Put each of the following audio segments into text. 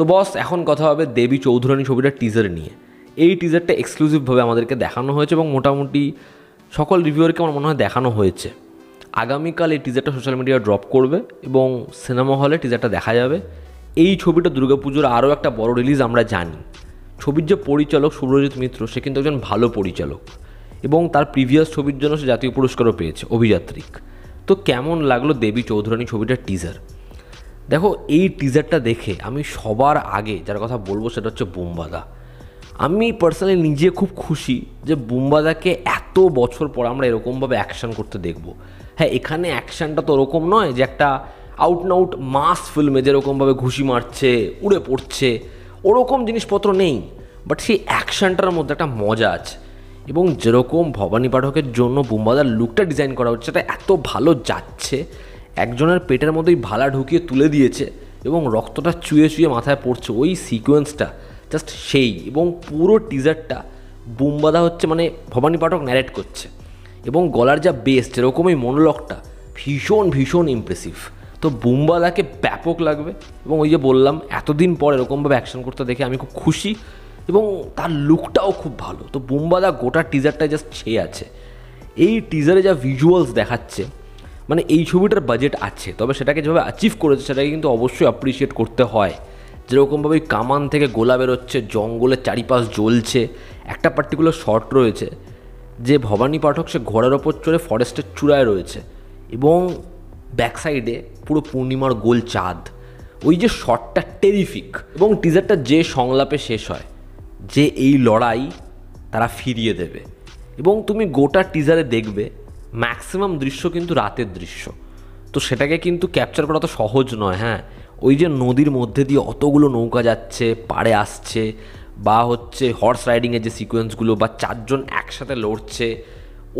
তো বস, এখন কথা হবে দেবী চৌধুরানী ছবিটার টিজার নিয়ে। এই টিজারটা এক্সক্লুসিভভাবে আমাদেরকে দেখানো হয়েছে এবং মোটামুটি সকল রিভিউয়ারকে আমার মনে হয় দেখানো হয়েছে। আগামীকাল এই টিজারটা সোশ্যাল মিডিয়ায় ড্রপ করবে এবং সিনেমা হলে টিজারটা দেখা যাবে। এই ছবিটা দুর্গাপুজোর আরও একটা বড় রিলিজ আমরা জানি। ছবির যে পরিচালক শুভ্রজিৎ মিত্র, সে কিন্তু একজন ভালো পরিচালক এবং তার প্রিভিয়াস ছবির জন্য সে জাতীয় পুরস্কারও পেয়েছে, অভিযাত্রিক। তো কেমন লাগলো দেবী চৌধুরানী ছবিটার টিজার? দেখো, এই টিজারটা দেখে আমি সবার আগে যার কথা বলবো সেটা হচ্ছে বুম্বাদা। আমি পার্সোনালি নিজে খুব খুশি যে বুম্বাদাকে এত বছর পর আমরা এরকমভাবে অ্যাকশান করতে দেখব। হ্যাঁ, এখানে অ্যাকশানটা তো ওরকম নয় যে একটা আউট না আউট মাস ফিল্মে যেরকমভাবে ঘুষি মারছে, উড়ে পড়ছে, ওরকম জিনিসপত্র নেই। বাট সেই অ্যাকশানটার মধ্যে একটা মজা আছে এবং যেরকম ভবানী পাঠকের জন্য বুম্বাদার লুকটা ডিজাইন করা হচ্ছে, সেটা এত ভালো যাচ্ছে। একজনের পেটের মধ্যেই ভালা ঢুকিয়ে তুলে দিয়েছে এবং রক্তটা চুয়ে চুয়ে মাথায় পড়ছে, ওই সিকোয়েন্সটা জাস্ট সেই। এবং পুরো টিজারটা বুম্বাদা হচ্ছে মানে ভবানী পাঠক ন্যারেট করছে এবং গলার যা বেস, যেরকম এই মনোলগটা ভীষণ ভীষণ ইমপ্রেসিভ। তো বুম্বাদাকে ব্যাপক লাগবে এবং ওই যে বললাম, এতদিন পর এরকমভাবে অ্যাকশন করতে দেখে আমি খুব খুশি এবং তার লুকটাও খুব ভালো। তো বুম্বাদা গোটা টিজারটা জাস্ট ছেয়ে আছে। এই টিজারে যা ভিজুয়ালস দেখাচ্ছে, মানে এই ছবিটার বাজেট আছে, তবে সেটাকে যেভাবে অ্যাচিভ করেছে সেটাকে কিন্তু অবশ্যই অ্যাপ্রিসিয়েট করতে হয়। যেরকমভাবে ওই কামান থেকে গোলা বেরোচ্ছে, জঙ্গলের চারিপাশ জ্বলছে, একটা পার্টিকুলার শট রয়েছে যে ভবানী পাঠক সে ঘোড়ার ওপর চড়ে ফরেস্টের চূড়ায় রয়েছে এবং ব্যাক সাইডে পুরো পূর্ণিমার গোল চাঁদ। ওই যে শটটা টেরিফিক। এবং টিজারটা যে সংলাপে শেষ হয় যে এই লড়াই তারা ফিরিয়ে দেবে, এবং তুমি গোটা টিজারে দেখবে ম্যাক্সিমাম দৃশ্য কিন্তু রাতের দৃশ্য। তো সেটাকে কিন্তু ক্যাপচার করা তো সহজ নয়। হ্যাঁ, ওই যে নদীর মধ্যে দিয়ে অতগুলো নৌকা যাচ্ছে, পাড়ে আসছে, বা হচ্ছে হর্স রাইডিংয়ের যে সিকোয়েন্সগুলো, বা চারজন একসাথে লড়ছে,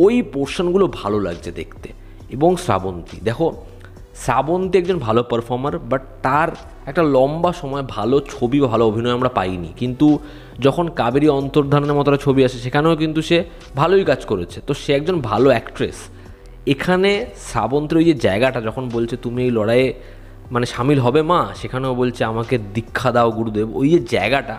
ওই পোর্শনগুলো ভালো লাগছে দেখতে। এবং শ্রাবন্তী, দেখো শ্রাবন্তী একজন ভালো পারফর্মার, বাট তার একটা লম্বা সময় ভালো ছবি বা ভালো অভিনয় আমরা পাইনি। কিন্তু যখন কাবেরী অন্তর্ধানের মতো ছবি আসে, সেখানেও কিন্তু সে ভালোই কাজ করেছে। তো সে একজন ভালো অ্যাক্ট্রেস। এখানে শ্রাবন্তীর ওই যে জায়গাটা, যখন বলছে তুমি এই লড়াইয়ে মানে সামিল হবে মা, সেখানেও বলছে আমাকে দীক্ষা দাও গুরুদেব, ওই যে জায়গাটা,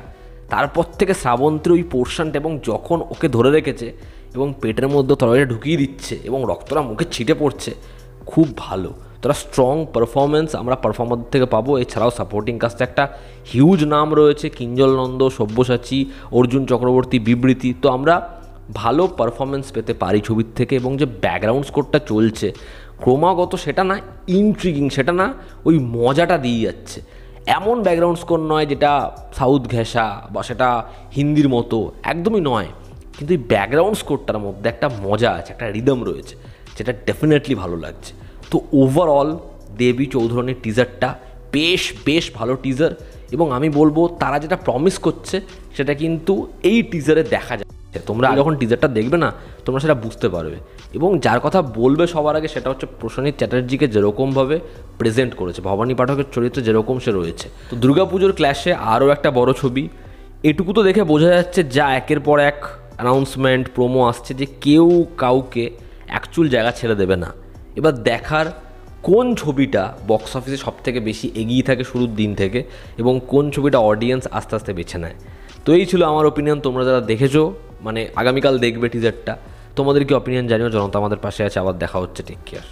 তারপর থেকে শ্রাবন্তীর ওই পোর্শনটা, এবং যখন ওকে ধরে রেখেছে এবং পেটের মধ্যে তরবারিটা ঢুকিয়ে দিচ্ছে এবং রক্তটা মুখে ছিটে পড়ছে, খুব ভালো। তোরা স্ট্রং পারফরমেন্স আমরা পারফর্মারদের থেকে পাবো। এছাড়াও সাপোর্টিং কাস্টে একটা হিউজ নাম রয়েছে, কিঞ্জল নন্দ, সব্যসাচী, অর্জুন চক্রবর্তী, বিবৃতি। তো আমরা ভালো পারফরমেন্স পেতে পারি ছবির থেকে। এবং যে ব্যাকগ্রাউন্ড স্কোরটা চলছে ক্রমাগত, সেটা না ইন্ট্রিগিং, সেটা না ওই মজাটা দিয়ে যাচ্ছে। এমন ব্যাকগ্রাউন্ড স্কোর নয় যেটা সাউথ ঘেঁষা বা সেটা হিন্দির মতো, একদমই নয়। কিন্তু এই ব্যাকগ্রাউন্ড স্কোরটার মধ্যে একটা মজা আছে, একটা রিদম রয়েছে, যেটা ডেফিনেটলি ভালো লাগছে। তো ওভারঅল দেবী চৌধুরানীর টিজারটা বেশ বেশ ভালো টিজার, এবং আমি বলবো তারা যেটা প্রমিস করছে সেটা কিন্তু এই টিজারে দেখা যাচ্ছে। তোমরা যখন টিজারটা দেখবে না, তোমরা সেটা বুঝতে পারবে। এবং যার কথা বলবে সবার আগে সেটা হচ্ছে প্রসেনজিৎ চ্যাটার্জিকে যেরকমভাবে প্রেজেন্ট করেছে, ভবানী পাঠকের চরিত্রে যেরকম সে রয়েছে। তো দুর্গাপুজোর ক্ল্যাশে আরও একটা বড় ছবি, এটুকু তো দেখে বোঝা যাচ্ছে যা একের পর এক অ্যানাউন্সমেন্ট প্রোমো আসছে যে কেউ কাউকে অ্যাকচুয়াল জায়গা ছেড়ে দেবে না। এবার দেখার কোন ছবিটা বক্স অফিসে সবথেকে বেশি এগিয়ে থাকে শুরুর দিন থেকে, এবং কোন ছবিটা অডিয়েন্স আস্তে আস্তে বেছে নেয়। তো এই ছিল আমার ওপিনিয়ন। তোমরা যারা দেখেছো, মানে আগামীকাল দেখবে টিজারটা, তোমাদের কি অপিনিয়ন জানিও। জনতা আমাদের পাশে আছে। আবার দেখা হচ্ছে। Take care.